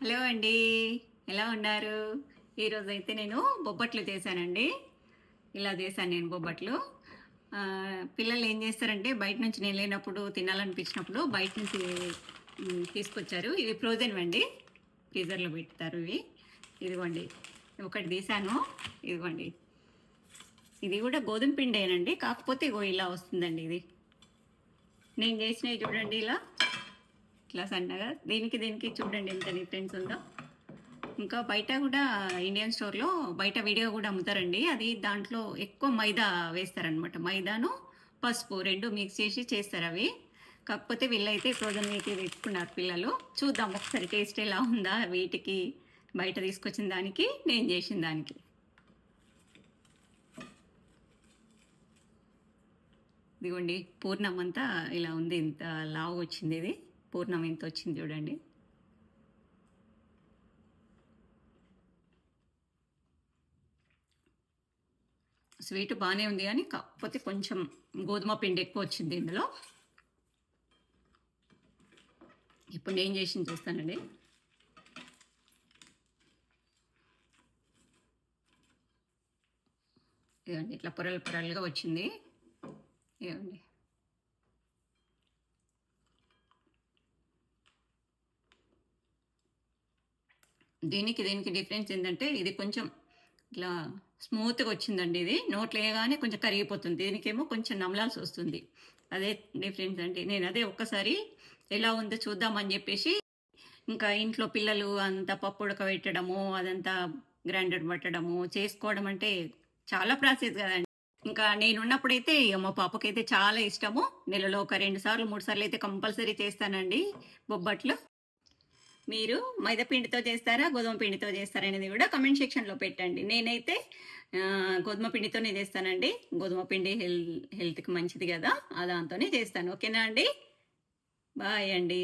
Hello అండి. ఎలా ఉన్నారు? ఈరోజైతే నేను బొబ్బట్లు చేశానండి. ఇలా చేశాను నేను బొబ్బట్లు. పిల్లలు ఏం చేస్తారంటే బయట నుంచి నేను లేనప్పుడు తినాలనిపించినప్పుడు బయట నుంచి తీసుకొచ్చారు. ఇవి ఫ్రోజెన్‌వండి. ఫ్రీజర్‌లో పెడతారు ఇవి. ఇదిగోండి. ఒకటి తీశాను. ఇదిగోండి. ఇది కూడా గోధుమ పిండేనండి. కాకపోతే ఇగో ఇలా వస్తుందండి ఇది. నేను చేసినవి చూడండి ఇలా. ఇట్లా సన్నగా. దీనికి చూడండి ఎంత డిఫరెన్స్ ఉందో. ఇంకా బయట కూడా ఇండియన్ స్టోర్‌లో బయట విడిగా కూడా అమ్ముతారండి. అది దాంట్లో ఎక్కువ మైదా వేస్తారనమాట. మైదాను, పసుపు 2 మిక్స్ చేసి చేస్తారవి. కాకపోతే వీళ్ళైతే ఫ్రోజన్‌వి తెచ్చుకున్నారు పిల్లలు. చూద్దాం ఒకసారి టేస్ట్ ఎలా ఉందా వీటికి, బయట తీసుకొచ్చిన దానికి, నేను చేసిన దానికి. ఇదిగోండి పూర్ణం అంతా ఇలా ఉంది. ఇంత లావుగా వచ్చింది ఇది. పూర్ణం ఎంత వచ్చింది చూడండి. స్వీట్ బాగానే ఉంది కానీ కాకపోతే కొంచెం గోధుమ పిండి ఎక్కువ వచ్చింది ఇందులో. ఇప్పుడు నేను చేసింది చూస్తానండి. ఇదండి ఇట్లా పొరలు పొరలుగా వచ్చింది. ఇవ్వండి. దీనికి డిఫరెన్స్ ఏంటంటే ఇది కొంచెం ఇట్లా స్మూత్గా వచ్చిందండి. ఇది నోట్లో వేయగానే కొంచెం కరిగిపోతుంది. దీనికేమో కొంచెం నమలాల్సి వస్తుంది. అదే డిఫరెన్స్ అండి. నేను అదే ఒక్కసారి ఎలా ఉందో చూద్దామని చెప్పేసి ఇంకా ఇంట్లో పిల్లలు అంతా పప్పు ఉడకబెట్టడము, అదంతా గ్రైండర్ పట్టడము, చేసుకోవడం అంటే చాలా ప్రాసెస్ కదండి. ఇంకా నేనున్నప్పుడైతే మా పాపకైతే చాలా ఇష్టము. నెలలో ఒక 2 సార్లు 3 సార్లు అయితే కంపల్సరీ చేస్తానండి బొబ్బట్లు. మీరు మైదా పిండితో చేస్తారా? గోధుమ పిండితో చేస్తారా? అనేది కూడా కమెంట్ సెక్షన్‌లో పెట్టండి. నేనైతే గోధుమ పిండితోనే చేస్తానండి. గోధుమ పిండి హెల్త్‌కి మంచిది కదా! దాంతోనే చేస్తాను. ఓకేనా అండి? బాయ్ అండి.